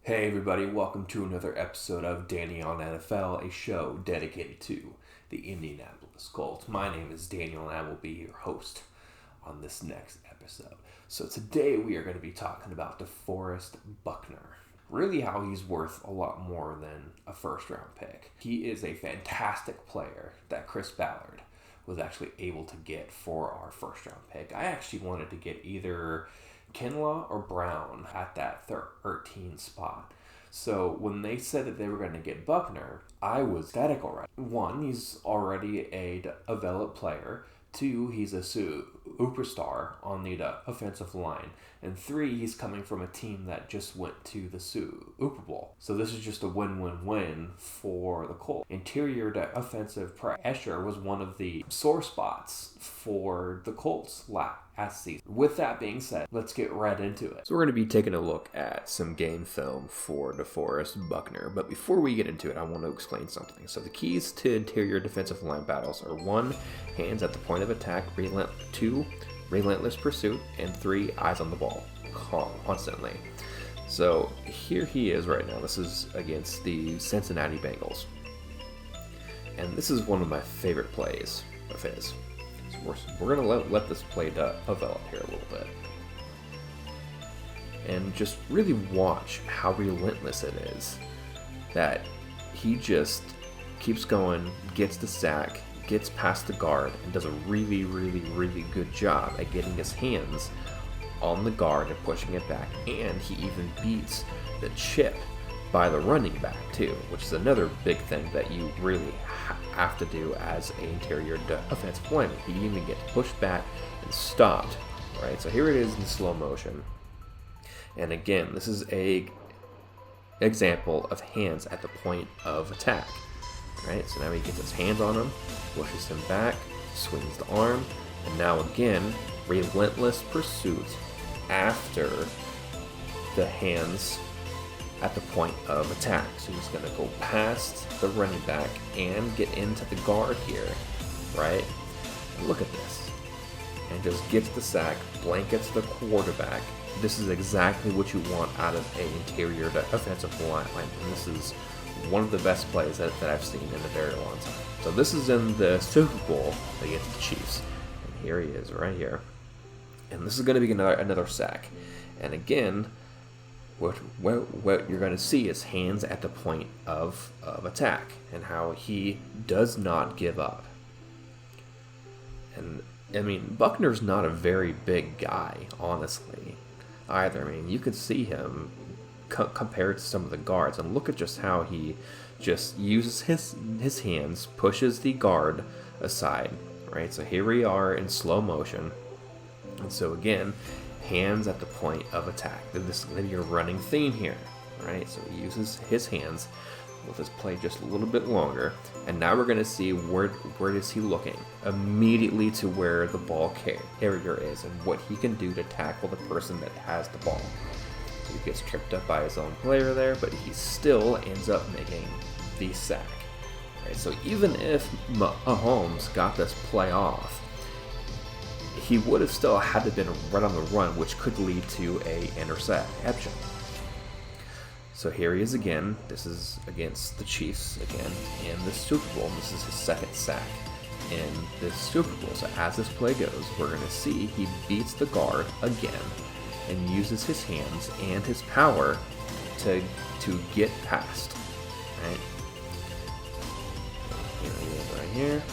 Hey everybody, welcome to another episode of Danny on NFL, a show dedicated to the Indianapolis Colts. My name is Daniel and I will be your host on this next episode. So today we are going to be talking about Deforest Buckner. Really how he's worth a lot more than a first round pick. He is a fantastic player that Chris Ballard was actually able to get for our first round pick. I actually wanted to get either Kinlaw or Brown at that 13 spot. So when they said that they were going to get Buckner, I was ecstatic already. One, he's already a developed player. Two, he's a superstar on the offensive line. And three, he's coming from a team that just went to the Super Bowl. So this is just a win-win-win for the Colts. Interior offensive pressure was one of the sore spots for the Colts last season. With that being said, let's get right into it. So we're going to be taking a look at some game film for Deforest Buckner. But before we get into it, I want to explain something. So the keys to interior defensive line battles are 1, hands at the point of attack, 2, relentless pursuit, and 3, eyes on the ball constantly. So here he is right now. This is against the Cincinnati Bengals. And this is one of my favorite plays of his. So we're going to let this play develop here a little bit. And just really watch how relentless it is. That he just keeps going, gets the sack, gets past the guard, and does a really, really, really good job at getting his hands on the guard and pushing it back. And he even beats the chip by the running back too, which is another big thing that you really have to do as an interior offensive lineman. He even gets pushed back and stopped, right? So here it is in slow motion. And again, this is a example of hands at the point of attack, right? So now he gets his hands on him, pushes him back, swings the arm, and now again, relentless pursuit after the hands at the point of attack. So he's going to go past the running back and get into the guard here, right? And look at this. And just gets the sack, blankets the quarterback. This is exactly what you want out of an interior offensive line. And this is one of the best plays that I've seen in a very long time. So this is in the Super Bowl against the Chiefs. And here he is right here. And this is going to be another sack. And again, what you're going to see is hands at the point of attack and how he does not give up. And I mean, Buckner's not a very big guy, honestly, either. I mean, you can see him compared to some of the guards, and look at just how he just uses his hands, pushes the guard aside, right? So here we are in slow motion. And so again, hands at the point of attack. This is going to be a running theme here, right? So he uses his hands. With this play just a little bit longer, and now we're going to see where is he looking immediately to where the ball carrier is and what he can do to tackle the person that has the ball. So he gets tripped up by his own player there, but he still ends up making the sack. Right? So even if Mahomes got this play off, he would have still had to have been right on the run, which could lead to a interception. So here he is again. This is against the Chiefs again in the Super Bowl. This is his second sack in this Super Bowl. So as this play goes, we're going to see he beats the guard again and uses his hands and his power to get past. Right? Here he is right here.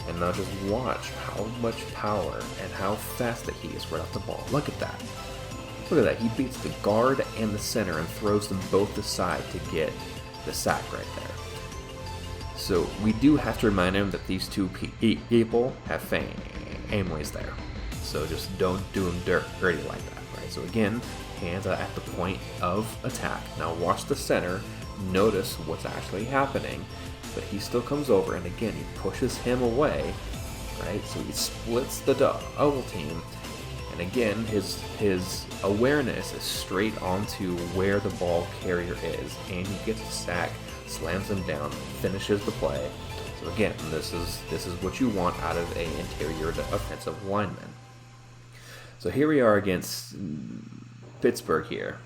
And now just watch how much power and how fast that he is right off the ball. Look at that. Look at that, he beats the guard and the center and throws them both aside to get the sack right there. So we do have to remind him that these two people have families there. So just don't do them dirty like that, right? So again, hands at the point of attack. Now watch the center, notice what's actually happening, but he still comes over and again, he pushes him away, right? So he splits the double team. And again, his awareness is straight onto where the ball carrier is, and he gets a sack, slams him down, finishes the play. So again, this is what you want out of an interior offensive lineman. So here we are against Pittsburgh here.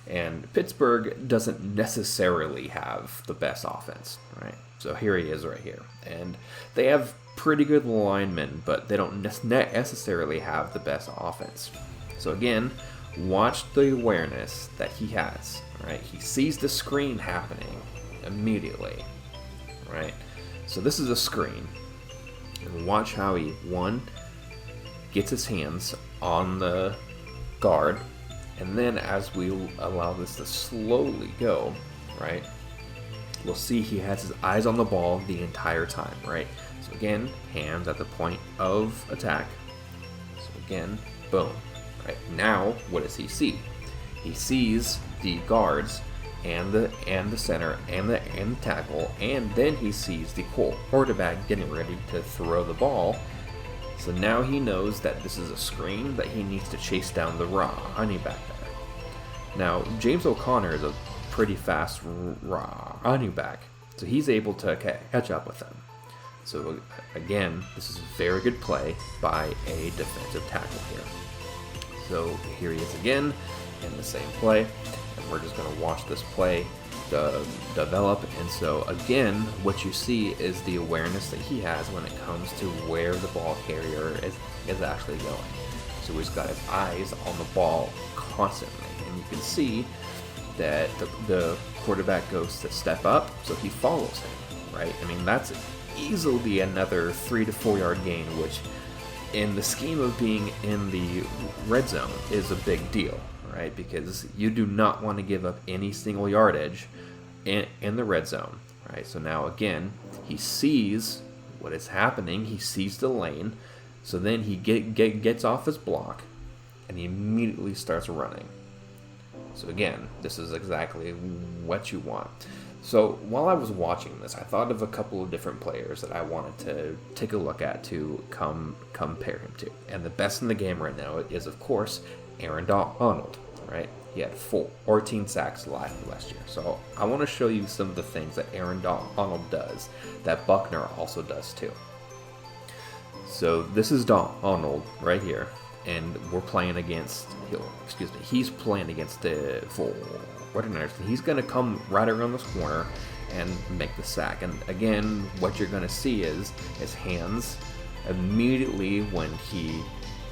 And Pittsburgh doesn't necessarily have the best offense, right? So here he is right here. And they have pretty good linemen, but they don't necessarily have the best offense. So again, watch the awareness that he has, right? He sees the screen happening immediately, right? So this is a screen. And watch how he, one, gets his hands on the guard, and then as we allow this to slowly go, right, we'll see he has his eyes on the ball the entire time, right? So again, hands at the point of attack. So again, boom, right? Now, what does he see? He sees the guards and the center and the tackle, and then he sees the quarterback getting ready to throw the ball. So now he knows that this is a screen that he needs to chase down the running back there. Now, James O'Connor is a pretty fast running back, so he's able to catch up with him. So again, this is a very good play by a defensive tackle here. So here he is again in the same play, and we're just going to watch this play develop. And so again, what you see is the awareness that he has when it comes to where the ball carrier is actually going. So he's got his eyes on the ball constantly, and you can see that the quarterback goes to step up, so he follows him, right? I mean, that's easily another 3 to 4 yard gain, which in the scheme of being in the red zone is a big deal, right? Because you do not want to give up any single yardage in the red zone, right? So now again, he sees what is happening. He sees the lane. So then he gets off his block, and he immediately starts running. So again, this is exactly what you want. So while I was watching this, I thought of a couple of different players that I wanted to take a look at to compare him to. And the best in the game right now is, of course, Aaron Donald, right? He had 14 sacks last year. So I want to show you some of the things that Aaron Donald does that Buckner also does too. So this is Donald right here, and we're playing against, he's playing against the 49ers. He's going to come right around this corner and make the sack. And again, what you're going to see is his hands immediately when he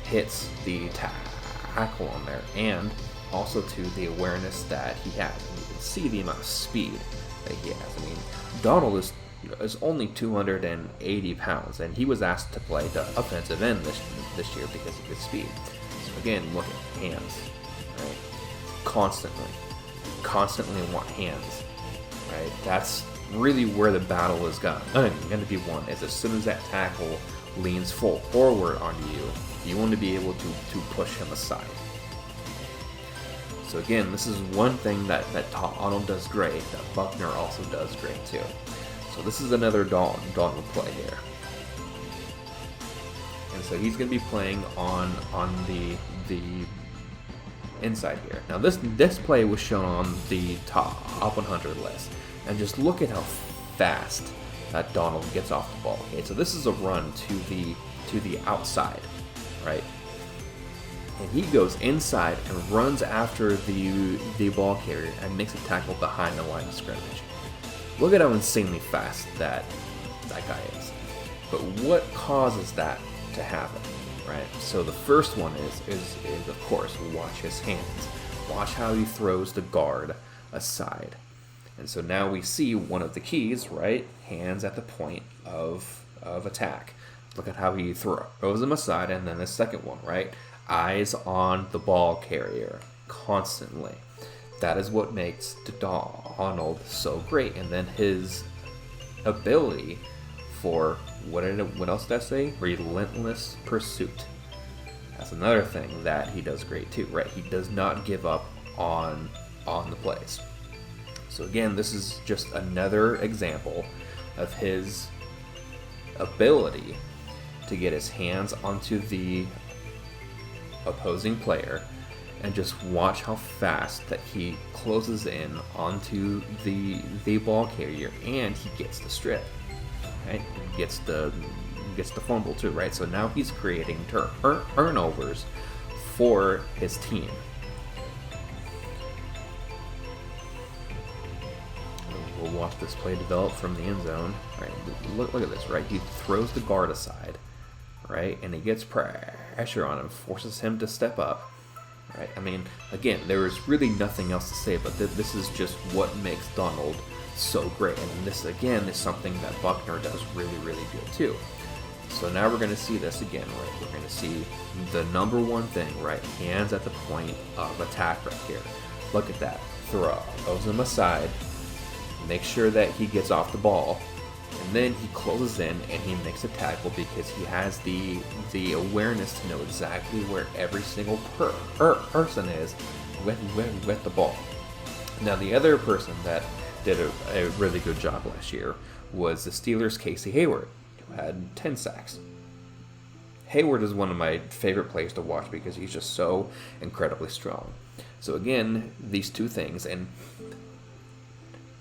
hits the tackle on there, and also to the awareness that he has. And you can see the amount of speed that he has. I mean, Donald is only 280 pounds, and he was asked to play the offensive end this year because of his speed. So again, look at hands, right? Constantly want hands, right? That's really where the battle is going to be won. Is as soon as that tackle leans forward onto you, you want to be able to push him aside. So again, this is one thing that Donald does great, that Buckner also does great too. So this is another Donald play here. And so he's going to be playing on the inside here. Now this play was shown on the top 100 list, and just look at how fast that Donald gets off the ball. Okay, so this is a run to the outside, right? And he goes inside and runs after the ball carrier and makes a tackle behind the line of scrimmage. Look at how insanely fast that guy is. But what causes that to happen, right? So the first one is of course, watch his hands. Watch how he throws the guard aside. And so now we see one of the keys, right? Hands at the point of attack. Look at how he throws them aside, and then the second one, right? Eyes on the ball carrier constantly. That is what makes Donald so great. And then his ability for, what else did I say? Relentless pursuit. That's another thing that he does great too, right? He does not give up on the plays. So again, this is just another example of his ability to get his hands onto the opposing player and just watch how fast that he closes in onto the ball carrier, and he gets the strip, right? He gets the fumble too, right? So now he's creating turnovers for his team. watch this play develop from the end zone. Right, look at this. Right, he throws the guard aside, right, and he gets pressure on him, forces him to step up. Right, I mean, again, there is really nothing else to say, but this is just what makes Donald so great, and this again is something that Buckner does really, really good too. So now we're going to see this again, right? We're going to see the number one thing, right? Hands at the point of attack right here. Look at that. Throws him aside. Make sure that he gets off the ball. And then he closes in and he makes a tackle because he has the awareness to know exactly where every single person is with the ball. Now, the other person that did a really good job last year was the Steelers' Casey Hayward, who had 10 sacks. Hayward is one of my favorite players to watch because he's just so incredibly strong. So again, these two things, and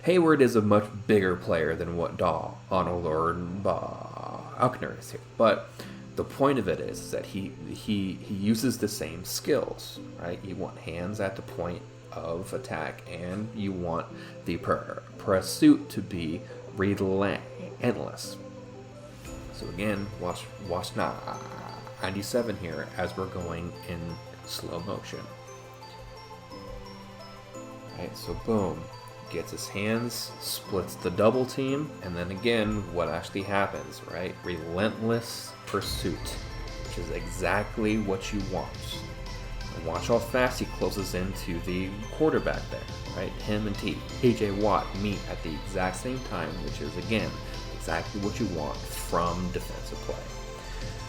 Hayward is a much bigger player than what Donald or Buckner is here. But the point of it is that he uses the same skills, right? You want hands at the point of attack, and you want the pursuit to be relentless. So again, watch 97 here as we're going in slow motion. Right, so boom, gets his hands, splits the double team, and then again, what actually happens, right? Relentless pursuit, which is exactly what you want. And watch how fast he closes into the quarterback there, right? Him and T.J. Watt meet at the exact same time, which is, again, exactly what you want from defensive play.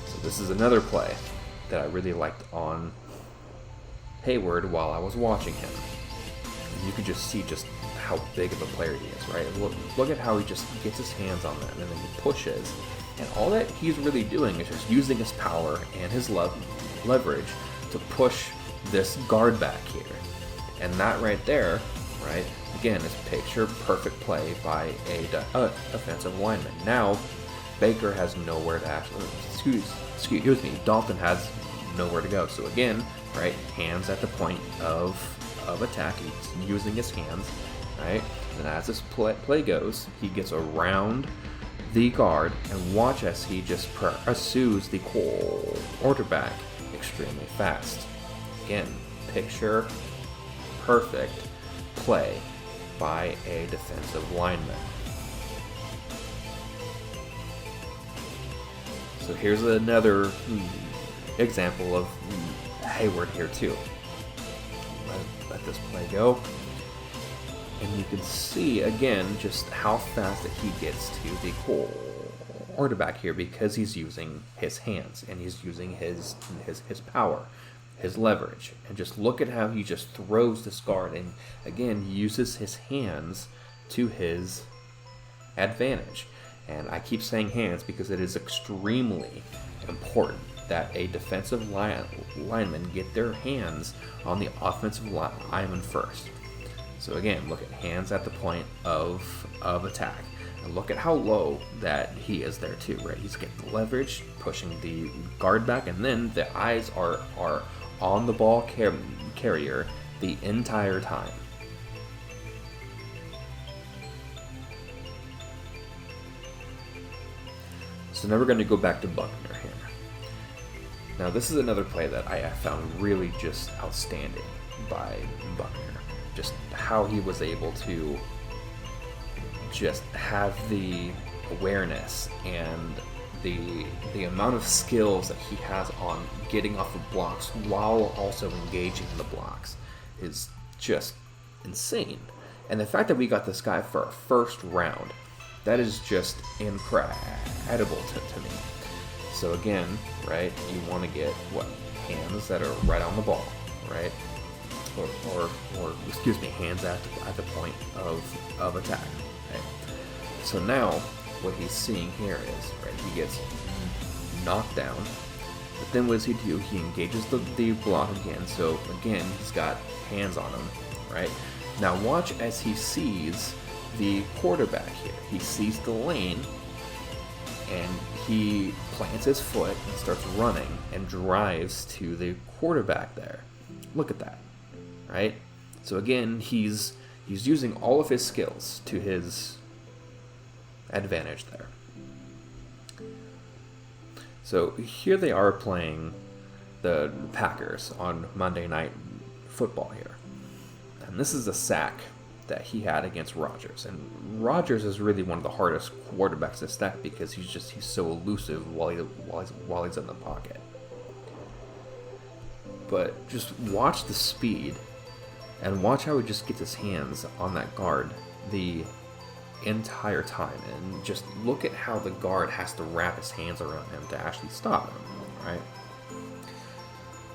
So this is another play that I really liked on Hayward while I was watching him. You could just see just how big of a player he is, right? Look at how he just gets his hands on that, and then he pushes. And all that he's really doing is just using his power and his leverage to push this guard back here. And that right there, right, again, is picture perfect play by a defensive lineman. Now, Baker has nowhere to actually, excuse me, Dalton has nowhere to go. So again, right, hands at the point of attack. He's using his hands, right? And as this play goes, he gets around the guard, and watch as he just pursues the quarterback extremely fast. Again, picture perfect play by a defensive lineman. So here's another example of Hayward here too. Let this play go. And you can see again just how fast that he gets to the quarterback here because he's using his hands and he's using his power, his leverage. And just look at how he just throws this guard and again uses his hands to his advantage. And I keep saying hands because it is extremely important that a defensive lineman get their hands on the offensive lineman first. So again, look at hands at the point of attack. And look at how low that he is there too, right? He's getting leverage, pushing the guard back, and then the eyes are on the ball carrier the entire time. So now we're going to go back to Buckner here. Now this is another play that I found really just outstanding by Buckner. Just how he was able to just have the awareness and the amount of skills that he has on getting off of blocks while also engaging in the blocks is just insane. And the fact that we got this guy for our first round, that is just incredible to me. So again, right, you want to get hands that are right on the ball, right? Or excuse me, hands at the point of attack. Okay? So now, what he's seeing here is, right, he gets knocked down, but then what does he do? He engages the block again. So again, he's got hands on him, right? Now watch as he sees the quarterback here. He sees the lane, and he plants his foot and starts running and drives to the quarterback there. Look at that. Right? So again, he's He's using all of his skills to his advantage there. So here they are playing the Packers on Monday Night Football here. And this is a sack that he had against Rodgers. And Rodgers is really one of the hardest quarterbacks to stack because he's so elusive while he's in the pocket. But just watch the speed and watch how he just gets his hands on that guard the entire time. And just look at how the guard has to wrap his hands around him to actually stop him, right?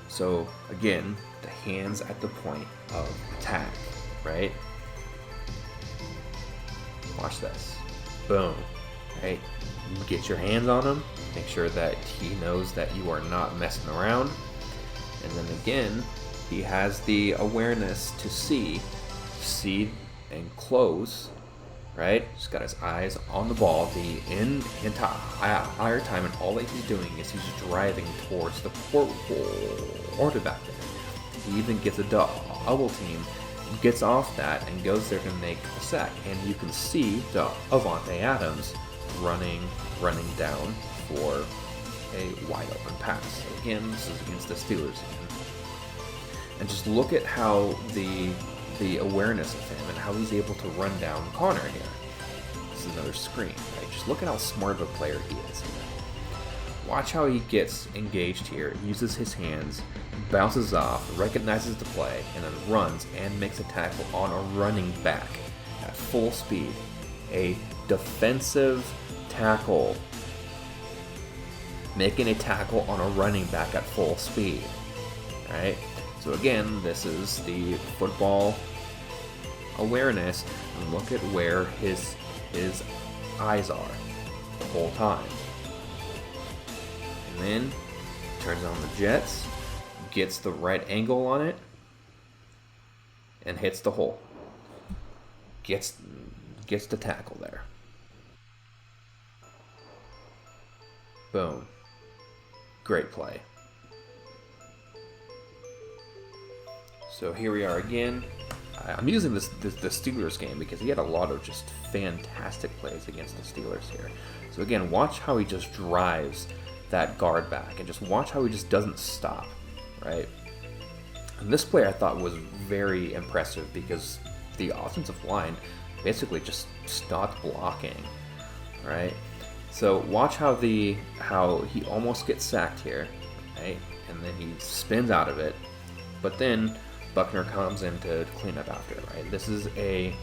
So again, the hands at the point of attack, right? Watch this. Boom. Right? Get your hands on him. Make sure that he knows that you are not messing around. And then again, he has the awareness to see and close, right? He's got his eyes on the ball the entire time, and all that he's doing is he's driving towards the quarterback there. He even gets a double team, gets off that, and goes there to make a sack. And you can see Davante Adams running down for a wide open pass. Again, this is against the Steelers again. And just look at how the awareness of him and how he's able to run down Connor here. This is another screen, right? Just look at how smart of a player he is here. Watch how he gets engaged here, uses his hands, bounces off, recognizes the play, and then runs and makes a tackle on a running back at full speed. A defensive tackle. Making a tackle on a running back at full speed. Right? So again, this is the football awareness. And look at where his eyes are the whole time. And then turns on the jets, gets the right angle on it, and hits the hole. Gets the tackle there. Boom. Great play. So here we are again. I'm using the Steelers game because he had a lot of just fantastic plays against the Steelers here. So again, watch how he just drives that guard back, and just watch how he just doesn't stop, right? And this play I thought was very impressive because the offensive line basically just stopped blocking, right? So watch how he almost gets sacked here, right? And then he spins out of it, but then Buckner comes in to clean up after, right? This is a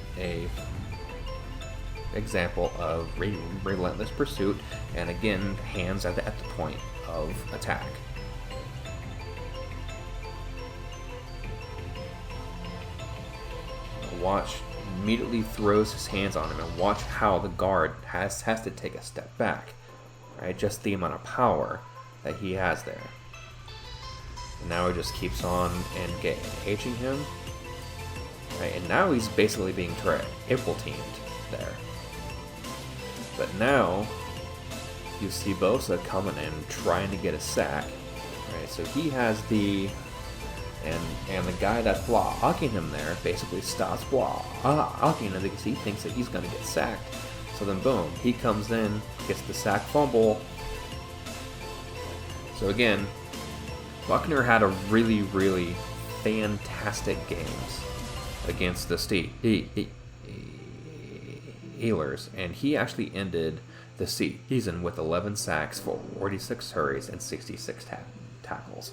example of relentless pursuit, and again, hands at the point of attack. Watch, immediately throws his hands on him, and watch how the guard has to take a step back, right? Just the amount of power that he has there. And now he just keeps on engaging him, right? And now he's basically being triple teamed there. But now you see Bosa coming in trying to get a sack, right? So he has and the guy that's blocking him there basically stops blocking him because he thinks that he's going to get sacked. So then boom, he comes in, gets the sack fumble. So again, Buckner had a really, really fantastic games against the Steelers, and he actually ended the season with 11 sacks, 46 hurries, and 66 tackles.